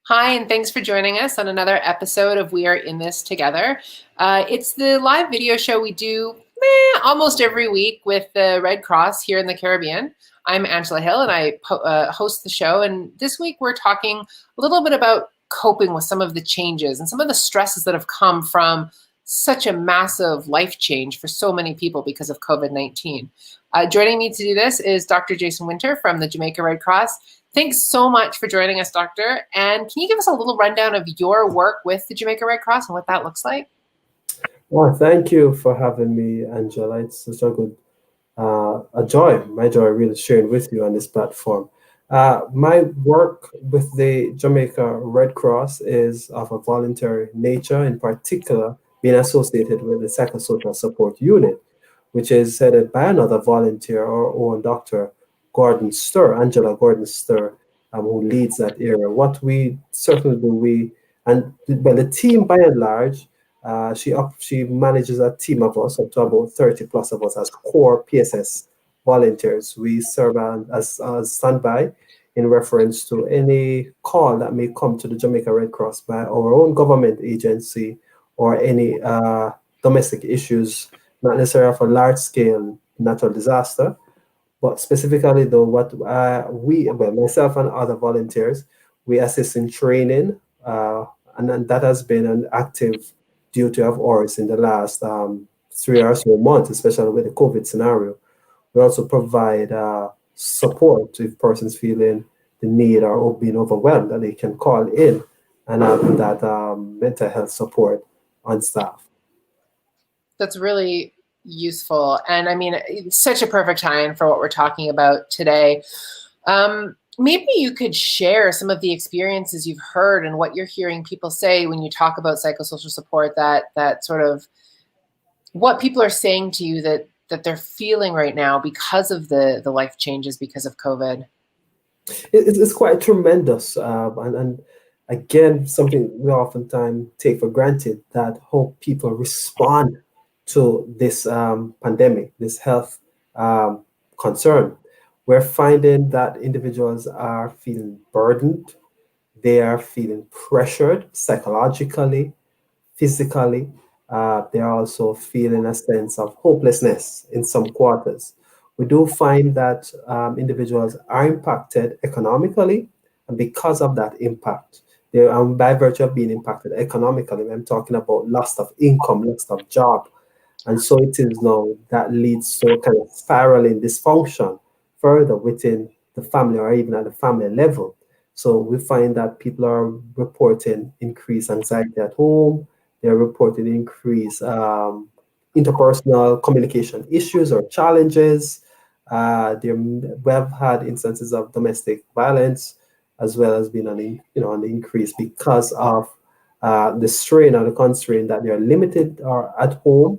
Hi, and thanks for joining us on another episode of We Are In This Together. It's the live video show we do almost every week with the Red Cross here in the Caribbean. I'm Angela Hill, and I host the show. And this week we're talking a little bit about coping with some of the changes and some of the stresses that have come from such a massive life change for so many people because of COVID-19. Joining me to do this is Dr. Jason Winter from the Jamaica Red Cross. Thanks so much for joining us, Doctor. And can you give us a little rundown of your work with the Jamaica Red Cross and what that looks like? Well, thank you for having me, Angela. It's such a good, a joy, my joy, really sharing with you on this platform. My work with the Jamaica Red Cross is of a voluntary nature, in particular, being associated with the Psychosocial Support Unit, which is headed by another volunteer, our own Dr. Gordon Stir, Angela Gordon Stir, who leads that area. What we certainly do, the team by and large, she manages a team of us, up to about 30 plus of us as core PSS volunteers. We serve as standby in reference to any call that may come to the Jamaica Red Cross by our own government agency or any domestic issues, not necessarily of a large scale natural disaster, but specifically though what myself and other volunteers, we assist in training, and then that has been an active duty of ours in the last 3 or so months, especially with the COVID scenario. We also provide support if persons feeling the need or being overwhelmed, that they can call in and have that mental health support on staff. That's really useful. And I mean, it's such a perfect time for what we're talking about today. Maybe you could share some of the experiences you've heard and what you're hearing people say when you talk about psychosocial support, that sort of what people are saying to you that they're feeling right now because of the life changes because of COVID. It's quite tremendous, and again, something we oftentimes take for granted, that how people respond to this pandemic, this health concern. We're finding that individuals are feeling burdened, they are feeling pressured psychologically, physically. They're also feeling a sense of hopelessness in some quarters. We do find that individuals are impacted economically, and because of that impact, by virtue of being impacted economically, I'm talking about loss of income, loss of job. And so it is now that leads to a kind of spiraling dysfunction further within the family or even at the family level. So we find that people are reporting increased anxiety at home, they're reporting increased interpersonal communication issues or challenges. We have had instances of domestic violence, as well as being on the increase because of the strain or the constraint that they're limited or at home.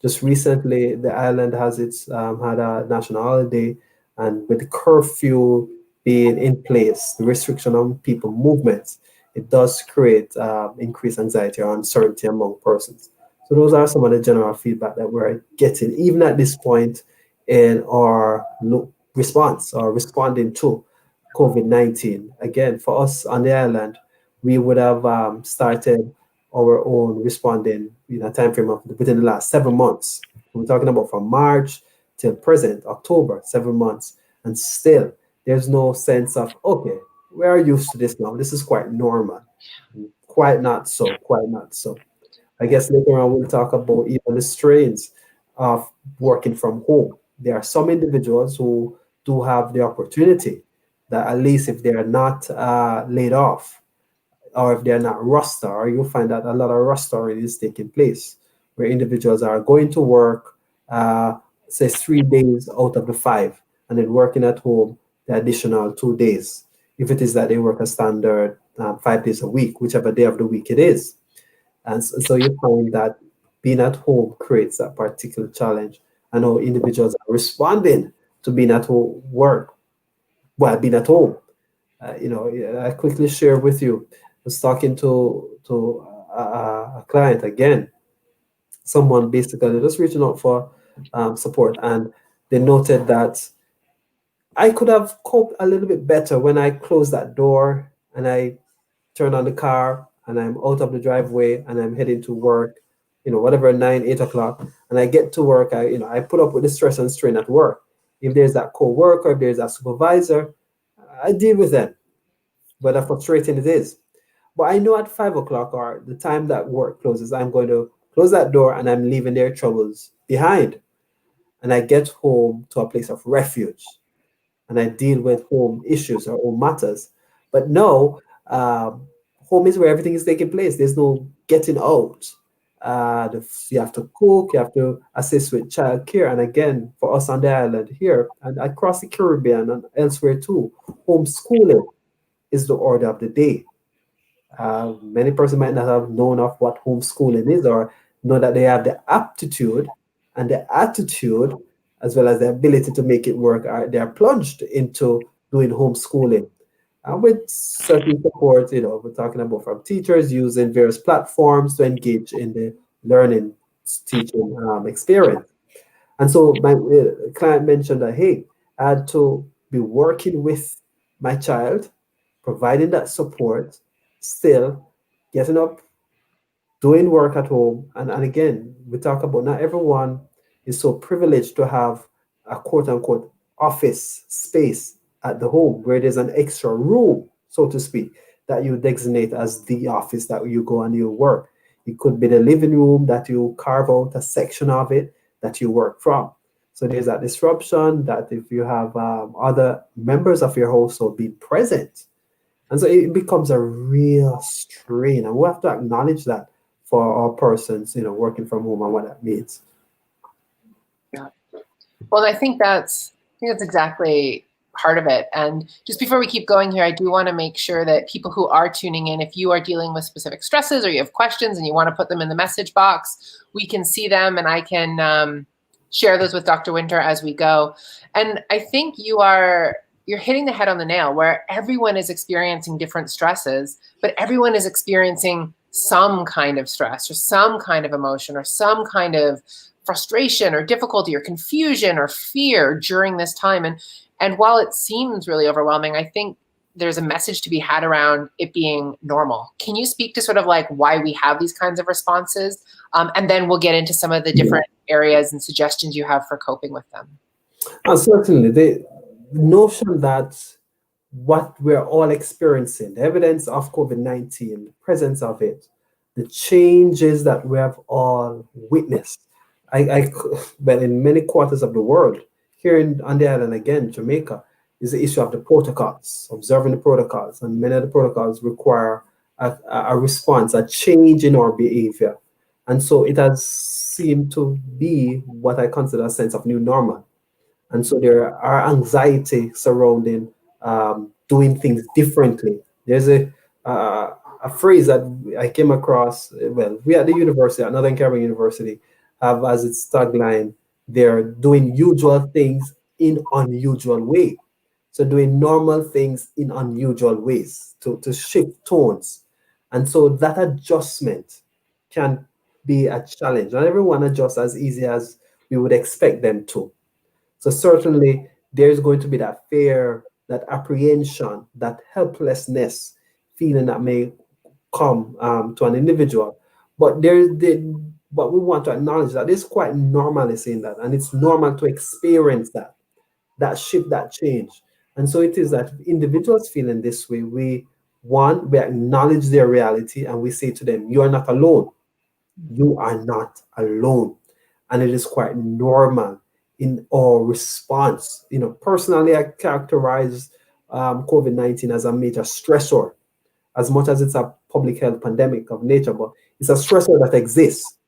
Just recently, the island has had a national holiday, and with the curfew being in place, the restriction on people movements, it does create increased anxiety or uncertainty among persons. So those are some of the general feedback that we're getting, even at this point in our response or responding to COVID-19. Again, for us on the island, we would have started our own responding in a time frame of within the last 7 months. We're talking about from March till present, October, 7 months, and still there's no sense of, okay, we're used to this now. This is quite normal. Quite not so, quite not so. I guess later on we'll talk about even the strains of working from home. There are some individuals who do have the opportunity that, at least if they're not laid off, or if they're not roster, or you'll find that a lot of rostering is taking place, where individuals are going to work, say 3 days out of the five, and then working at home the additional 2 days, if it is that they work a standard 5 days a week, whichever day of the week it is. And so you find that being at home creates that particular challenge. I know individuals are responding to being at home work while being at home. I quickly share with you. I was talking to a client again, someone basically just reaching out for support, and they noted that I could have coped a little bit better when I closed that door and I turn on the car, and I'm out of the driveway and I'm heading to work, whatever, 9, 8 o'clock. And I get to work, I put up with the stress and strain at work. If there's that co-worker, if there's that supervisor, I deal with them, whether frustrating it is. But I know at 5 o'clock or the time that work closes, I'm going to close that door and I'm leaving their troubles behind. And I get home to a place of refuge and I deal with home issues or home matters. But no, home is where everything is taking place. There's no getting out. You have to cook, you have to assist with childcare. And again, for us on the island here and across the Caribbean and elsewhere too, homeschooling is the order of the day. Many persons might not have known of what homeschooling is or know that they have the aptitude and the attitude as well as the ability to make it work. They are plunged into doing homeschooling. With certain support, we're talking about from teachers using various platforms to engage in the learning, teaching experience. And so my client mentioned that, hey, I had to be working with my child, providing that support, still getting up, doing work at home. And again, we talk about not everyone is so privileged to have a quote unquote office space at the home where there's an extra room, so to speak, that you designate as the office that you go and you work. It could be the living room that you carve out a section of it that you work from. So there's that disruption that if you have other members of your household be present. And so it becomes a real strain. And we have to acknowledge that for our persons, working from home and what that means. Yeah. Well, I think that's exactly part of it. And just before we keep going here, I do want to make sure that people who are tuning in, if you are dealing with specific stresses or you have questions and you want to put them in the message box, we can see them and I can share those with Dr. Winter as we go. And I think you're hitting the head on the nail where everyone is experiencing different stresses, but everyone is experiencing some kind of stress or some kind of emotion or some kind of frustration or difficulty or confusion or fear during this time. And while it seems really overwhelming, I think there's a message to be had around it being normal. Can you speak to sort of like why we have these kinds of responses? And then we'll get into some of the different areas and suggestions you have for coping with them. Certainly. The notion that what we're all experiencing, the evidence of COVID-19, the presence of it, the changes that we have all witnessed. But in many quarters of the world, here on the island again, Jamaica, is the issue of the protocols, observing the protocols. And many of the protocols require a response, a change in our behavior. And so it has seemed to be what I consider a sense of new normal. And so there are anxiety surrounding doing things differently. There's a phrase that I came across, we at the university, at Northern Caribbean University, have as its tagline, they're doing usual things in unusual way. So doing normal things in unusual ways to shift tones. And so that adjustment can be a challenge. Not everyone adjusts as easy as we would expect them to. So certainly there's going to be that fear, that apprehension, that helplessness feeling that may come to an individual. But but we want to acknowledge that there's quite normalcy in that, and it's normal to experience that shift, that change. And so it is that individuals feeling this way, we acknowledge their reality and we say to them, you are not alone. You are not alone. And it is quite normal in our response. Personally, I characterize COVID-19 as a major stressor, as much as it's a public health pandemic of nature, but it's a stressor that exists.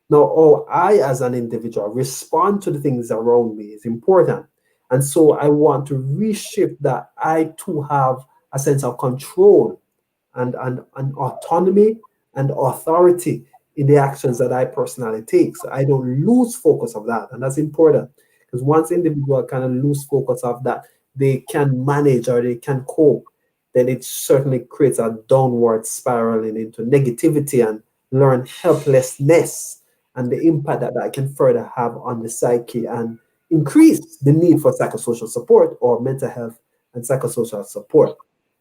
Now, how I, as an individual, respond to the things around me is important. And so I want to reshift that I too have a sense of control and autonomy and authority in the actions that I personally take. So I don't lose focus of that. And that's important because once individual kind of lose focus of that, they can manage or they can cope, then it certainly creates a downward spiraling into negativity and learn helplessness and the impact that can further have on the psyche and increase the need for psychosocial support or mental health and psychosocial support.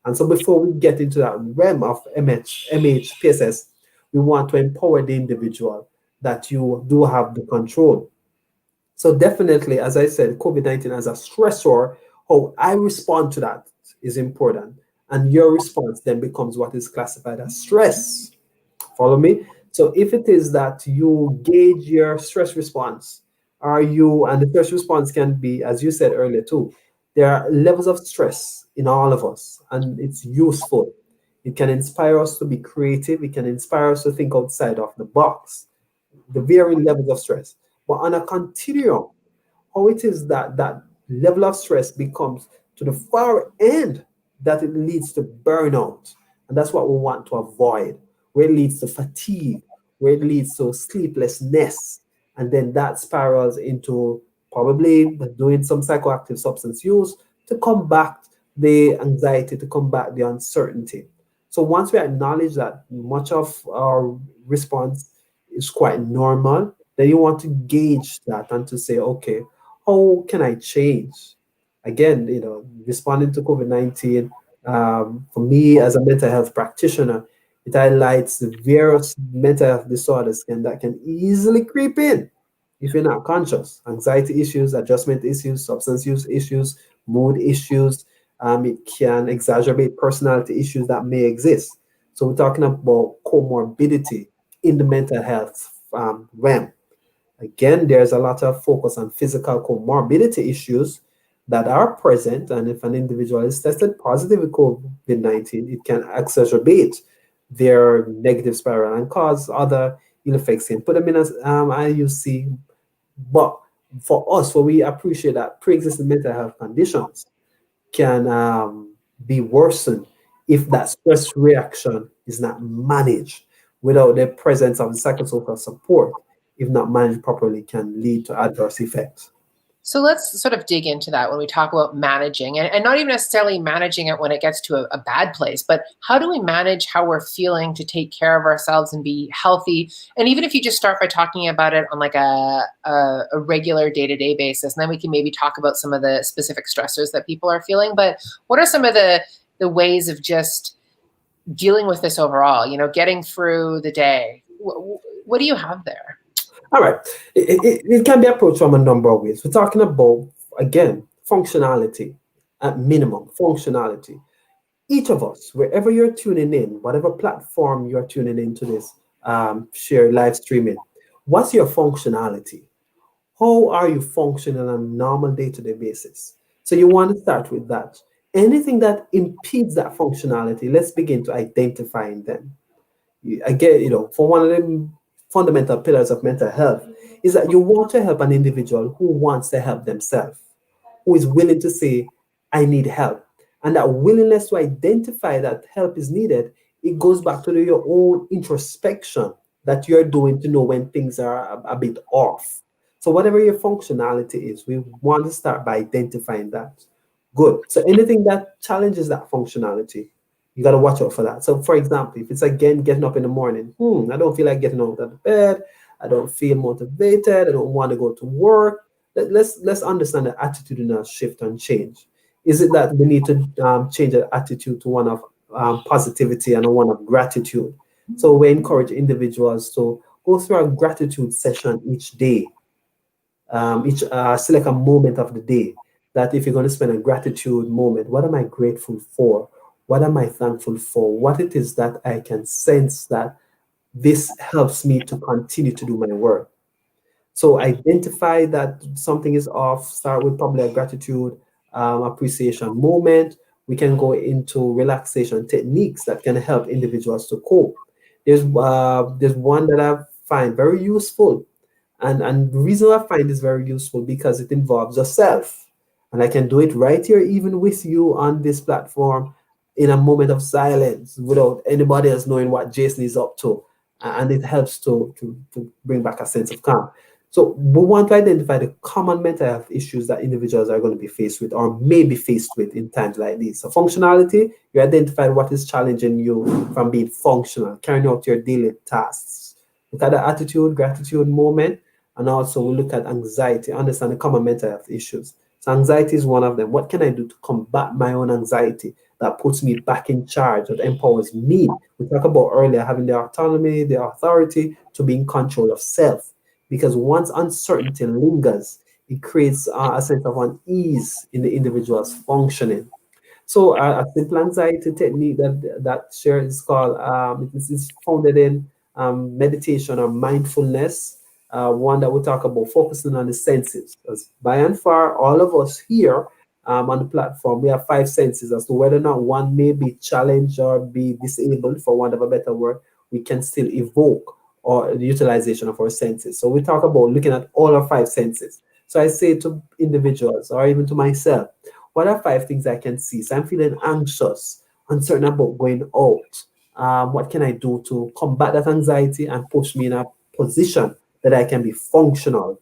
And so before we get into that realm of MHPSS, we want to empower the individual that you do have the control. So definitely, as I said, COVID-19 as a stressor, how I respond to that is important. And your response then becomes what is classified as stress. Follow me? So if it is that you gauge your stress response, and the stress response can be, as you said earlier too, there are levels of stress in all of us, and it's useful. It can inspire us to be creative. It can inspire us to think outside of the box, the varying levels of stress. But on a continuum, how it is that that level of stress becomes to the far end that it leads to burnout. And that's what we want to avoid, where it leads to fatigue, where it leads to sleeplessness. And then that spirals into probably doing some psychoactive substance use to combat the anxiety, to combat the uncertainty. So once we acknowledge that much of our response is quite normal, then you want to gauge that and to say, okay, how can I change? Again, responding to COVID-19, for me as a mental health practitioner, it highlights the various mental health disorders that can easily creep in if you're not conscious. Anxiety issues, adjustment issues, substance use issues, mood issues. It can exacerbate personality issues that may exist. So we're talking about comorbidity in the mental health realm. Again, there's a lot of focus on physical comorbidity issues that are present, and if an individual is tested positive with COVID-19, it can exacerbate their negative spiral and cause other ill effects and put them in as IUC. But for us, what we appreciate that pre-existing mental health conditions can be worsened if that stress reaction is not managed without the presence of the psychosocial support. If not managed properly, can lead to adverse effects. So let's sort of dig into that when we talk about managing, and not even necessarily managing it when it gets to a bad place, but how do we manage how we're feeling to take care of ourselves and be healthy? And even if you just start by talking about it on like a regular day-to-day basis, and then we can maybe talk about some of the specific stressors that people are feeling. But what are some of the ways of just dealing with this overall, getting through the day? What do you have there? All right. It can be approached from a number of ways. We're talking about, again, functionality, at minimum, functionality. Each of us, wherever you're tuning in, whatever platform you're tuning into this share live streaming, what's your functionality? How are you functioning on a normal day-to-day basis? So you want to start with that. Anything that impedes that functionality, let's begin to identify them. Again, for one of them fundamental pillars of mental health is that you want to help an individual who wants to help themselves, who is willing to say, I need help. And that willingness to identify that help is needed, it goes back to your own introspection that you're doing to know when things are a bit off. So whatever your functionality is, we want to start by identifying that. Good. So anything that challenges that functionality, you got to watch out for that. So, for example, if it's again getting up in the morning, I don't feel like getting out of the bed. I don't feel motivated. I don't want to go to work. Let's understand the attitudinal shift and change. Is it that we need to change the attitude to one of positivity and one of gratitude? So we encourage individuals to go through a gratitude session each day. Select a moment of the day that if you're going to spend a gratitude moment, what am I grateful for? What am I thankful for? What it is that I can sense that this helps me to continue to do my work. So identify that something is off, start with probably a gratitude appreciation moment. We can go into relaxation techniques that can help individuals to cope. There's one that I find very useful. And the reason I find this very useful because it involves yourself. And I can do it right here, even with you on this platform, in a moment of silence without anybody else knowing what Jason is up to. And it helps to bring back a sense of calm. So we want to identify the common mental health issues that individuals are going to be faced with or may be faced with in times like these. So functionality, you identify what is challenging you from being functional, carrying out your daily tasks. Look at the attitude, gratitude moment, and also we look at anxiety, understand the common mental health issues. So anxiety is one of them. What can I do to combat my own anxiety that puts me back in charge, that empowers me. We talked about earlier having the autonomy, the authority to be in control of self. Because once uncertainty lingers, it creates a sense of unease in the individual's functioning. So a simple anxiety technique that shared is called is founded in meditation or mindfulness. One that we talk about focusing on the senses. Because by and far, all of us here on the platform, we have five senses. As to whether or not one may be challenged or be disabled, for want of a better word, we can still evoke or the utilization of our senses. So we talk about looking at all our five senses. So I say to individuals or even to myself, what are five things I can see? So I'm feeling anxious, uncertain about going out. What can I do to combat that anxiety and push me in a position that I can be functional?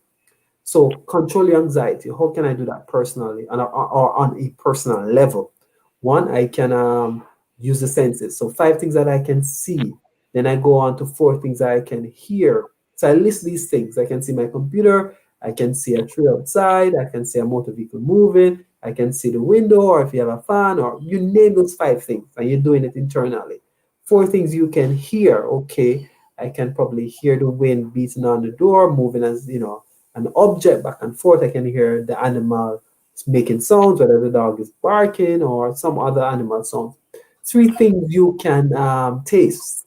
So control your anxiety. How can I do that personally or on a personal level? One, I can use the senses. So five things that I can see. Then I go on to four things that I can hear. So I list these things. I can see my computer. I can see a tree outside. I can see a motor vehicle moving. I can see the window, or if you have a fan, or you name those five things, and you're doing it internally. Four things you can hear. Okay, I can probably hear the wind beating on the door, moving as an object back and forth. I can hear the animal making sounds, whether the dog is barking or some other animal sound. Three things you can taste.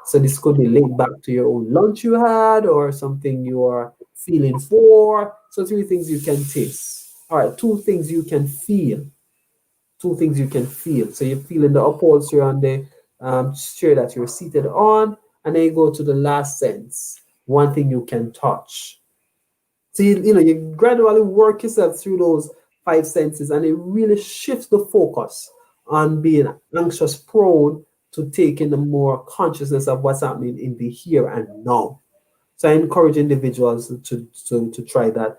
So this could be linked back to your own lunch you had or something you are feeling for. So three things you can taste. All right, two things you can feel. Two things you can feel. So you're feeling the upholstery on the chair that you're seated on, and then you go to the last sense. One thing you can touch. So you gradually work yourself through those five senses, and it really shifts the focus on being anxious prone to taking the more consciousness of what's happening in the here and now. So I encourage individuals to try that.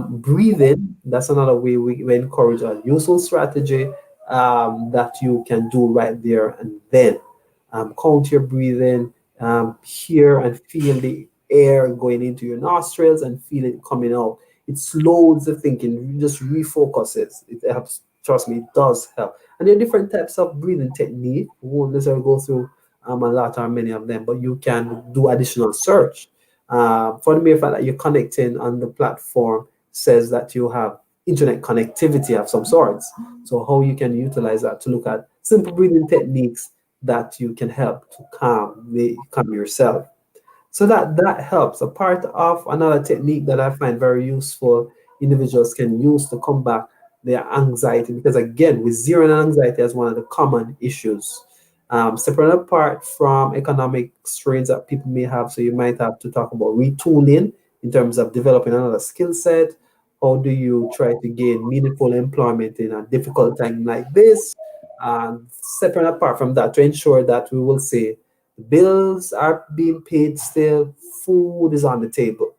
Breathing, that's another way we encourage a useful strategy that you can do right there and then. Count your breathing, hear and feel the air going into your nostrils and feel it coming out. It slows the thinking, it just refocuses. It helps, trust me, it does help. And there are different types of breathing technique. We won't necessarily go through a lot or many of them, but you can do additional search. For the mere fact that you're connecting on the platform says that you have internet connectivity of some sorts. So how you can utilize that to look at simple breathing techniques that you can help to calm yourself. So that helps. A part of another technique that I find very useful, individuals can use to combat their anxiety, because again, with zero and anxiety as one of the common issues. Separate apart from economic strains that people may have, so you might have to talk about retooling in terms of developing another skill set. How do you try to gain meaningful employment in a difficult time like this? Separate apart from that, to ensure that we will say the bills are being paid still, food is on the table.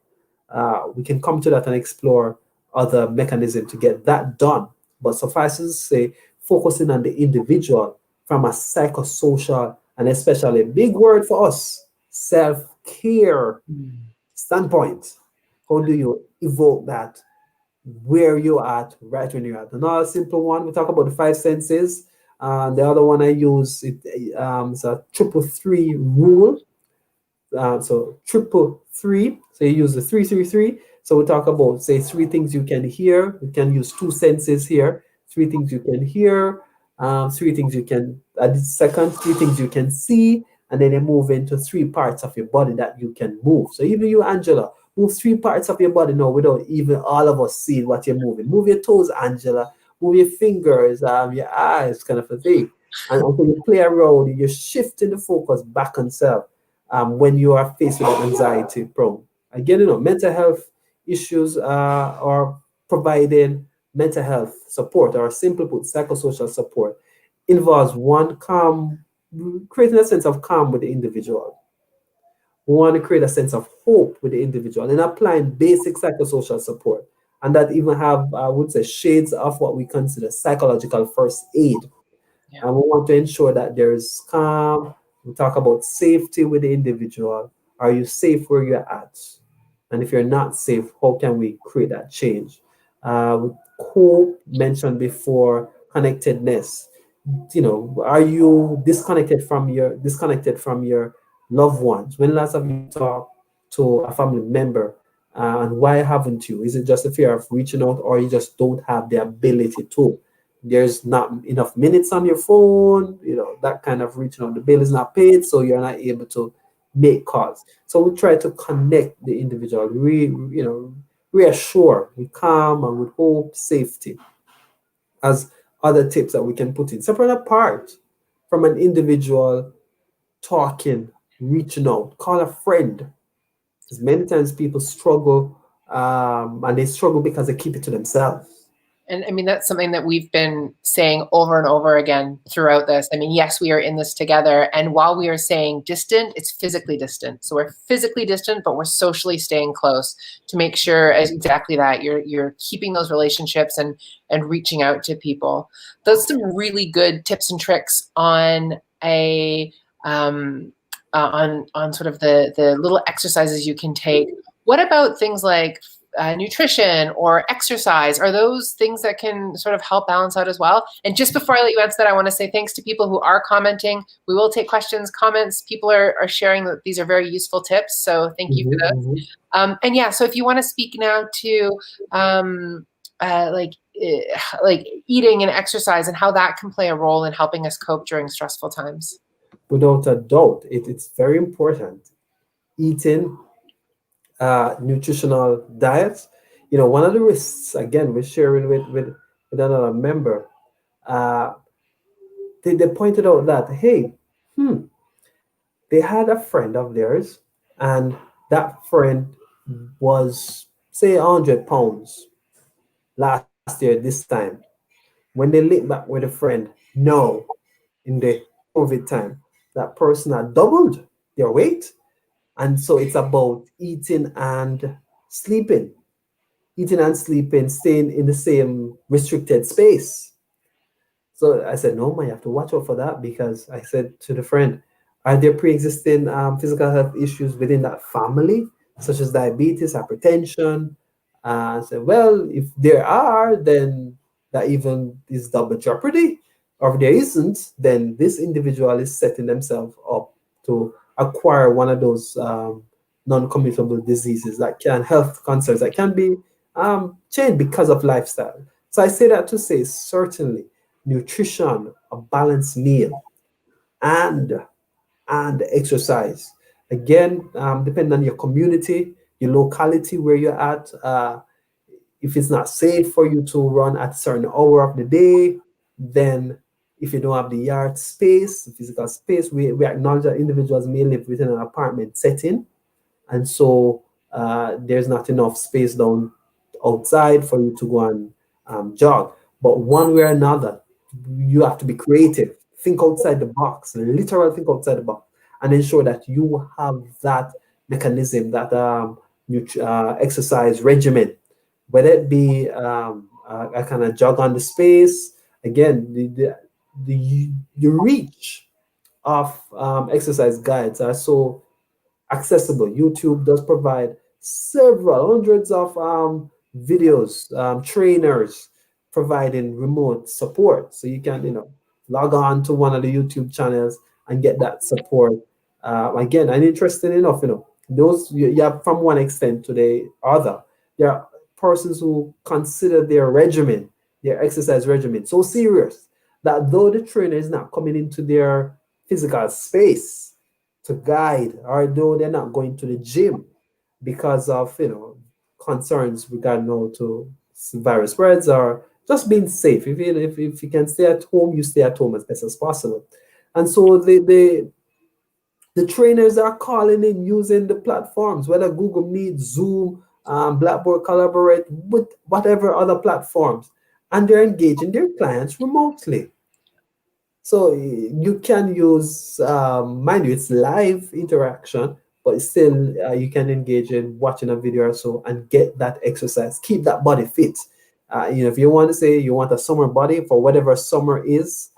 We can come to that and explore other mechanisms to get that done. But suffice it to say, focusing on the individual from a psychosocial and especially a big word for us, self-care standpoint. How do you evoke that where you're at, right when you're at? Another simple one, we talk about the five senses. The other one I use is a triple three rule. So triple three. So you use the 333. So we talk about, say, three things you can hear. We can use two senses here. Three things you can hear. Three things you can, at the second, three things you can see. And then they move into three parts of your body that you can move. So even you, Angela, move three parts of your body now without even all of us seeing what you're moving. Move your toes, Angela. Move your fingers, your eyes, kind of a thing. And until you play around, you're shifting the focus back on self when you are faced with anxiety prone. Again, mental health issues or providing mental health support, or simply put, psychosocial support, involves one, calm, creating a sense of calm with the individual. We want to create a sense of hope with the individual and applying basic psychosocial support. And that even have, I would say, shades of what we consider psychological first aid. Yeah. And we want to ensure that there is calm. We talk about safety with the individual. Are you safe where you're at? And if you're not safe, how can we create that change? Hope mentioned before, connectedness. Are you disconnected from your loved ones? When last have you talked to a family member, and why haven't you? Is it just a fear of reaching out, or you just don't have the ability to? There's not enough minutes on your phone, that kind of reaching out. The bill is not paid, so you're not able to make calls. So we try to connect the individual, reassure with calm and with hope, safety, as other tips that we can put in. Separate apart from an individual talking, reaching out, call a friend. Because many times people struggle, and they struggle because they keep it to themselves. And I mean, that's something that we've been saying over and over again throughout this. I mean, yes, we are in this together. And while we are saying distant, it's physically distant. So we're physically distant, but we're socially staying close to make sure exactly that you're keeping those relationships and reaching out to people. Those are some really good tips and tricks on on sort of the little exercises you can take. What about things like nutrition or exercise? Are those things that can sort of help balance out as well? And just before I let you answer that, I want to say thanks to people who are commenting. We will take questions, comments. People are sharing that these are very useful tips. So thank you for those. And yeah, so if you want to speak now to like eating and exercise and how that can play a role in helping us cope during stressful times. Without a doubt, it's very important. Eating nutritional diets. One of the risks, again, we're sharing with another member. They pointed out that, hey, they had a friend of theirs, and that friend was, say, 100 pounds last year this time. When they link back with a friend, no, in the COVID time, that person had doubled their weight. And so it's about sleeping, eating and sleeping, staying in the same restricted space. So I said, no, man, you have to watch out for that, because I said to the friend, are there pre-existing physical health issues within that family, such as diabetes, hypertension? I said, well, if there are, then that even is double jeopardy. Or if there isn't, then this individual is setting themselves up to acquire one of those non-communicable diseases, health concerns that can be changed because of lifestyle. So I say that to say, certainly, nutrition, a balanced meal, and exercise. Again, depending on your community, your locality where you're at. If it's not safe for you to run at a certain hour of the day, then if you don't have the yard space, the physical space, we acknowledge that individuals may live within an apartment setting, and so there's not enough space down outside for you to go and jog. But one way or another, you have to be creative. Think outside the box, literally think outside the box, and ensure that you have that mechanism, that exercise regimen, whether it be a kind of jog on the space. Again, the reach of exercise guides are so accessible. YouTube does provide several hundreds of videos, trainers providing remote support. So you can, log on to one of the YouTube channels and get that support. Again, and interesting enough, those you have from one extent to the other. There are persons who consider their exercise regimen, so serious that though the trainer is not coming into their physical space to guide, or though they're not going to the gym because of concerns regarding how to virus spreads, or just being safe. If you can stay at home, you stay at home as best as possible. And so the trainers are calling in using the platforms, whether Google Meet, Zoom, Blackboard Collaborate, with whatever other platforms, and they're engaging their clients remotely. So you can use, mind you, it's live interaction, but still you can engage in watching a video or so and get that exercise, keep that body fit. If you want to say you want a summer body for whatever summer is,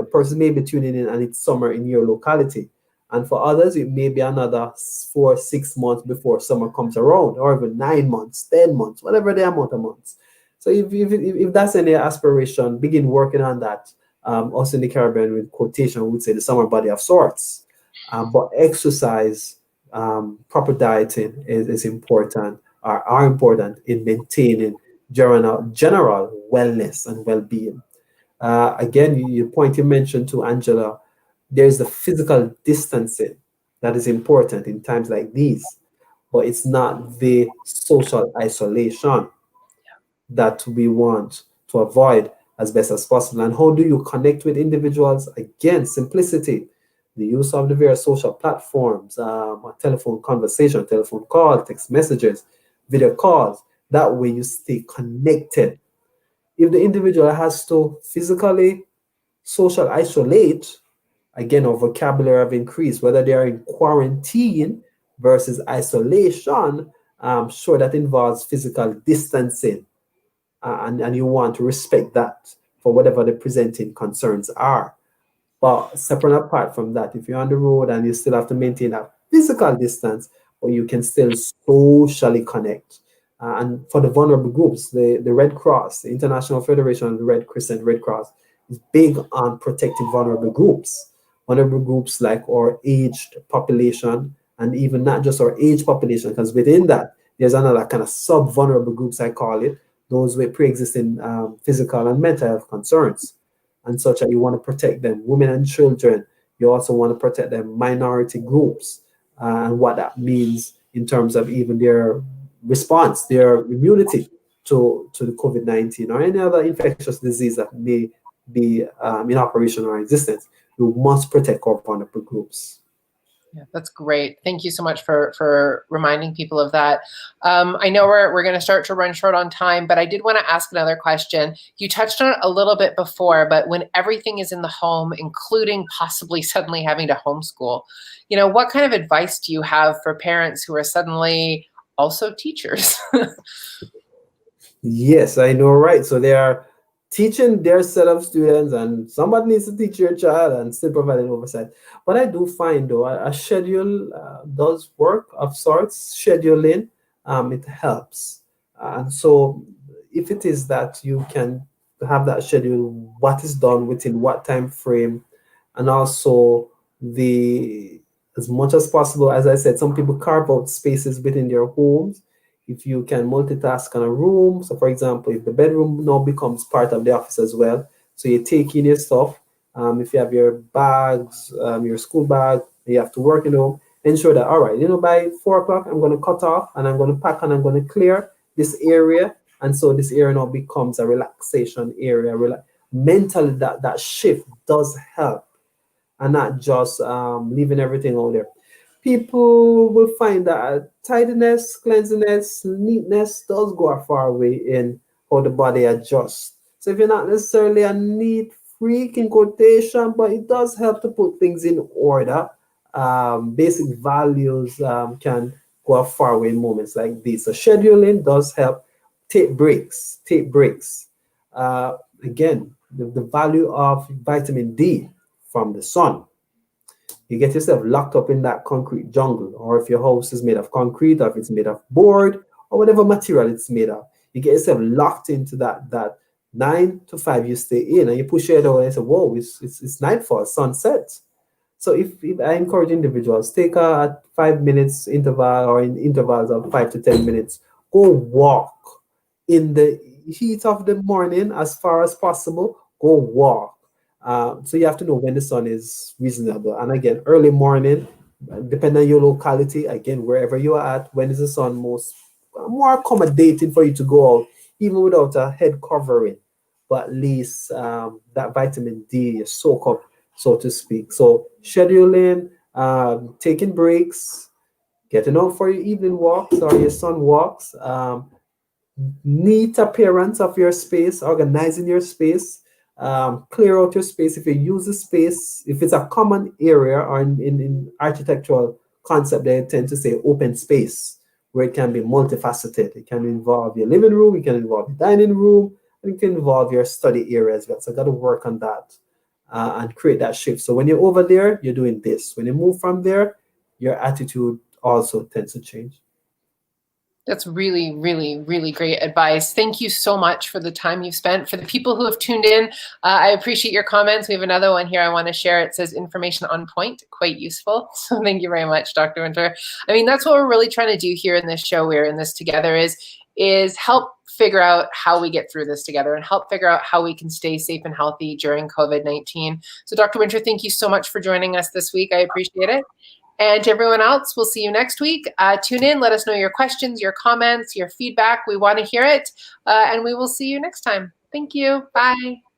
person may be tuning in and it's summer in your locality. And for others, it may be another 4-6 months before summer comes around, or even 9 months, 10 months, whatever the amount of months. So if that's any aspiration, begin working on that. Us in the Caribbean, with quotation, we would say the summer body of sorts. But exercise, proper dieting is important, are important in maintaining general wellness and well-being. Again, your point you mentioned to Angela, there's the physical distancing that is important in times like these, but it's not the social isolation that we want to avoid as best as possible. And how do you connect with individuals? Again, simplicity, the use of the various social platforms, a telephone conversation, telephone call, text messages, video calls. That way you stay connected. If the individual has to physically social isolate, again, our vocabulary have increased, whether they are in quarantine versus isolation, sure, that involves physical distancing. And you want to respect that for whatever the presenting concerns are. But separate apart from that, if you're on the road and you still have to maintain a physical distance, but you can still socially connect. And for the vulnerable groups, the Red Cross, the International Federation of the Red Crescent Red Cross, is big on protecting vulnerable groups. Vulnerable groups like our aged population, and even not just our age population, because within that, there's another kind of sub-vulnerable groups, I call it, those with pre-existing physical and mental health concerns and such, that you want to protect them, women and children. You also want to protect them, minority groups, and what that means in terms of even their response, their immunity to the COVID-19 or any other infectious disease that may be in operation or existence. We must protect our vulnerable groups. Yeah, that's great. Thank you so much for reminding people of that. I know we're going to start to run short on time, but I did want to ask another question. You touched on it a little bit before, but when everything is in the home, including possibly suddenly having to homeschool, what kind of advice do you have for parents who are suddenly also teachers? Yes, I know, right? So they are teaching their set of students, and somebody needs to teach your child and still providing oversight. But I do find, though, a schedule does work of sorts. Scheduling, it helps. And so if it is that you can have that schedule, what is done within what time frame, and also the as much as possible, as I said, some people carve out spaces within their homes. If you can multitask in a room, so for example, if the bedroom now becomes part of the office as well, so you take in your stuff. If you have your bags, your school bag, you have to work, ensure that, all right, by 4 o'clock, I'm going to cut off and I'm going to pack and I'm going to clear this area. And so this area now becomes a relaxation area. Mentally, that shift does help, and not just leaving everything out there. People will find that tidiness, cleanliness, neatness does go a far way in how the body adjusts. So if you're not necessarily a neat freak in quotation, but it does help to put things in order. Basic values can go a far way in moments like these. So scheduling does help. Take breaks. Again, the value of vitamin D from the sun. You get yourself locked up in that concrete jungle, or if your house is made of concrete, or if it's made of board, or whatever material it's made of, you get yourself locked into that 9 to 5 you stay in, and you push your head over and say, whoa, it's nightfall, sunset. So if I encourage individuals, take a 5 minutes interval, or in intervals of 5 to 10 minutes, go walk in the heat of the morning as far as possible. Go walk. So you have to know when the sun is reasonable. And again, early morning, depending on your locality, again, wherever you are at, when is the sun more accommodating for you to go out, even without a head covering. But at least that vitamin D is soak up, so to speak. So scheduling, taking breaks, getting out for your evening walks or your sun walks, neat appearance of your space, organizing your space, clear out your space. If you use the space, if it's a common area, or in architectural concept, they tend to say open space, where it can be multifaceted. It can involve your living room, it can involve your dining room, and it can involve your study area as well. So I got to work on that and create that shift. So when you're over there, you're doing this. When you move from there, your attitude also tends to change. That's really, really, really great advice. Thank you so much for the time you've spent. For the people who have tuned in, I appreciate your comments. We have another one here I want to share. It says information on point, quite useful. So thank you very much, Dr. Winter. I mean, that's what we're really trying to do here in this show. We're in this together is help figure out how we get through this together and help figure out how we can stay safe and healthy during COVID-19. So Dr. Winter, thank you so much for joining us this week. I appreciate it. And to everyone else, we'll see you next week. Tune in, let us know your questions, your comments, your feedback. We want to hear it. And we will see you next time. Thank you. Bye.